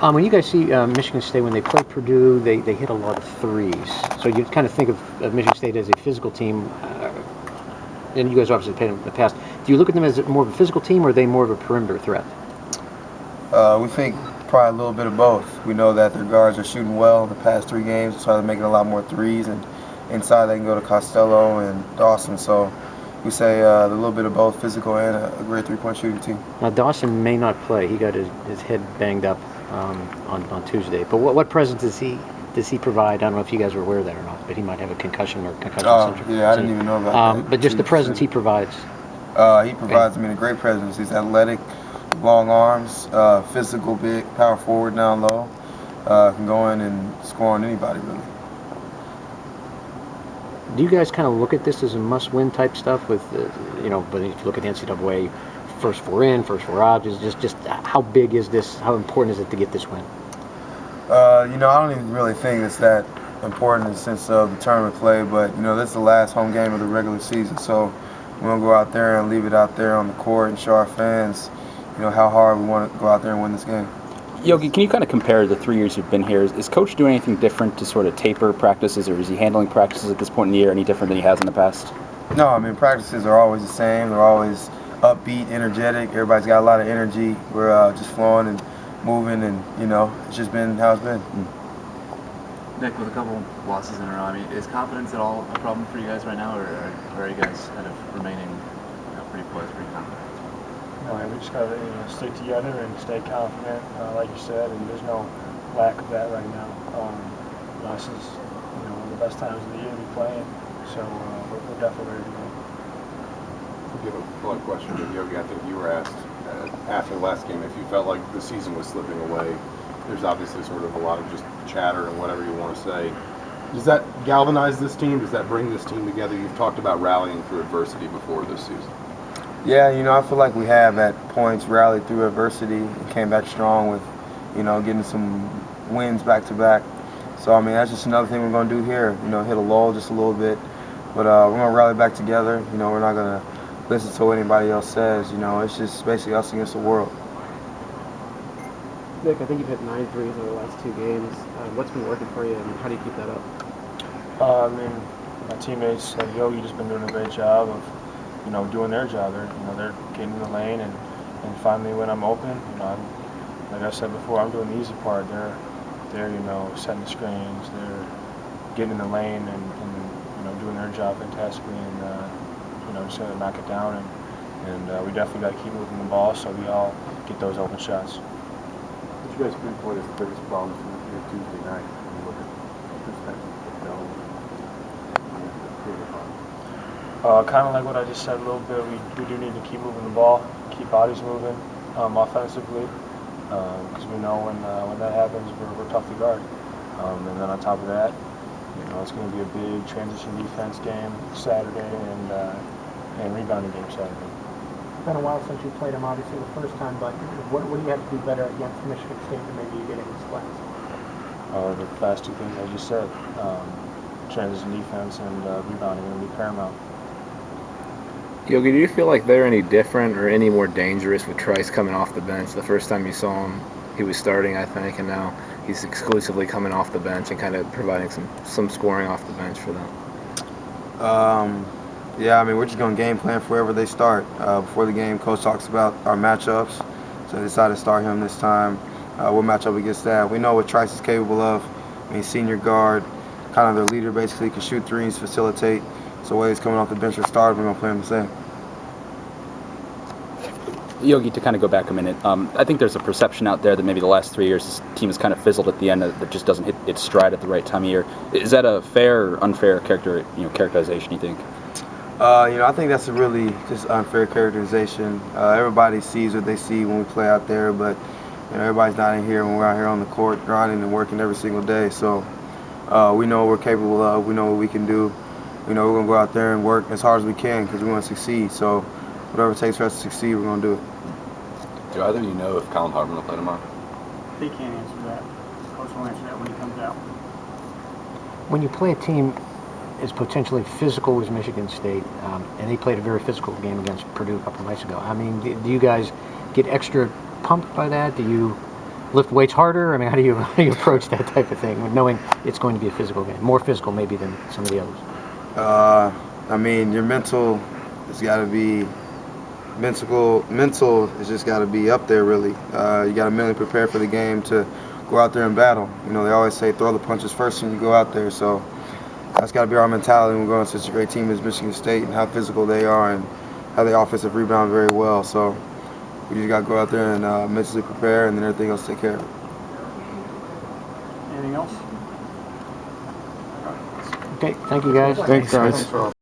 When you guys see Michigan State, when they play Purdue, they hit a lot of threes. So you kind of think of Michigan State as a physical team, and you guys obviously played them in the past. Do you look at them as more of a physical team, or are they more of a perimeter threat? We think probably a little bit of both. We know that their guards are shooting well in the past 3 games, so they're making a lot more threes, and inside they can go to Costello and Dawson. So we say a little bit of both, physical and a great 3-point shooting team. Now Dawson may not play. He got his head banged up on Tuesday. But what presence does he provide? I don't know if you guys were aware of that or not, but he might have a concussion or concussion syndrome. Yeah, I didn't even know about that. But just the presence he provides. He provides, a great presence. He's athletic, long arms, physical, big, power forward down low. Can go in and score on anybody, really. Do you guys kind of look at this as a must-win type stuff with, but if you look at the NCAA, first 4 in, first 4 out, just how big is this, how important is it to get this win? I don't even really think it's that important in the sense of the tournament play, but, this is the last home game of the regular season, so we're going to go out there and leave it out there on the court and show our fans, how hard we want to go out there and win this game. Yogi, can you kind of compare the 3 years you've been here? Is Coach doing anything different to sort of taper practices, or is he handling practices at this point in the year any different than he has in the past? No, practices are always the same. They're always upbeat, energetic. Everybody's got a lot of energy. We're just flowing and moving, and, it's just been how it's been. Nick, with a couple losses in a row, is confidence at all a problem for you guys right now, or are you guys kind of remaining pretty poised, pretty confident? No, we just got to stick together and stay confident, like you said, and there's no lack of that right now. This is one of the best times of the year to be playing, so we're definitely ready to go. To give a blunt question to Yogi, I think you were asked after the last game if you felt like the season was slipping away. There's obviously sort of a lot of just chatter and whatever you want to say. Does that galvanize this team? Does that bring this team together? You've talked about rallying through adversity before this season. Yeah, I feel like we have at points rallied through adversity and came back strong with, getting some wins back to back. So, that's just another thing we're going to do here, hit a lull just a little bit. But we're going to rally back together. We're not going to listen to what anybody else says. It's just basically us against the world. Nick, I think you've hit 9 threes over the last 2 games. What's been working for you, and how do you keep that up? My teammates like Yogi just been doing a great job of, doing their job. They're getting in the lane, and finally when I'm open, like I said before, I'm doing the easy part. They're setting the screens, they're getting in the lane, and doing their job fantastically, and just gonna knock it down, and we definitely got to keep moving the ball so we all get those open shots. What you guys pinpoint as the biggest problem from your Tuesday night when you look at perspective of Dell? Kind of like what I just said a little bit, we do need to keep moving the ball, keep bodies moving offensively, because we know when that happens, we're tough to guard. And then on top of that, it's going to be a big transition defense game Saturday and rebounding game Saturday. It's been a while since you played them, obviously, the first time, but what do you have to do better against Michigan State than maybe you did against Clemson? The last 2 things I just said, transition defense and rebounding are going to be paramount. Yogi, do you feel like they're any different or any more dangerous with Trice coming off the bench? The first time you saw him, he was starting, I think, and now he's exclusively coming off the bench and kind of providing some scoring off the bench for them. Yeah, we're just going to game plan for wherever they start. Before the game, Coach talks about our matchups, so they decided to start him this time. We'll match up against that. We know what Trice is capable of. Senior guard, kind of their leader, basically, can shoot threes, facilitate. So while he's coming off the bench or start, we're going to play him the same. Yogi, to kind of go back a minute, I think there's a perception out there that maybe the last 3 years this team has kind of fizzled at the end, that just doesn't hit its stride at the right time of year. Is that a fair or unfair characterization, you think? I think that's a really just unfair characterization. Everybody sees what they see when we play out there, but everybody's not in here when we're out here on the court grinding and working every single day. So we know what we're capable of. We know what we can do. We're going to go out there and work as hard as we can because we want to succeed. So whatever it takes for us to succeed, we're going to do it. Do either of you know if Colin Hartman will play tomorrow? They can't answer that. Coach will answer that when he comes out. When you play a team as potentially physical as Michigan State, and they played a very physical game against Purdue a couple of nights ago, do you guys get extra pumped by that? Do you lift weights harder? I mean, how do you approach that type of thing, knowing it's going to be a physical game, more physical maybe than some of the others? I mean, your mental has got to be mental has just got to be up there really. You got to mentally prepare for the game to go out there and battle. You know, they always say throw the punches first when you go out there. So that's got to be our mentality when we're going to such a great team as Michigan State and how physical they are and how they offensive rebound very well. So we just got to go out there and mentally prepare, and then everything else take care of it. Anything else? Okay, thank you guys. Thanks, guys.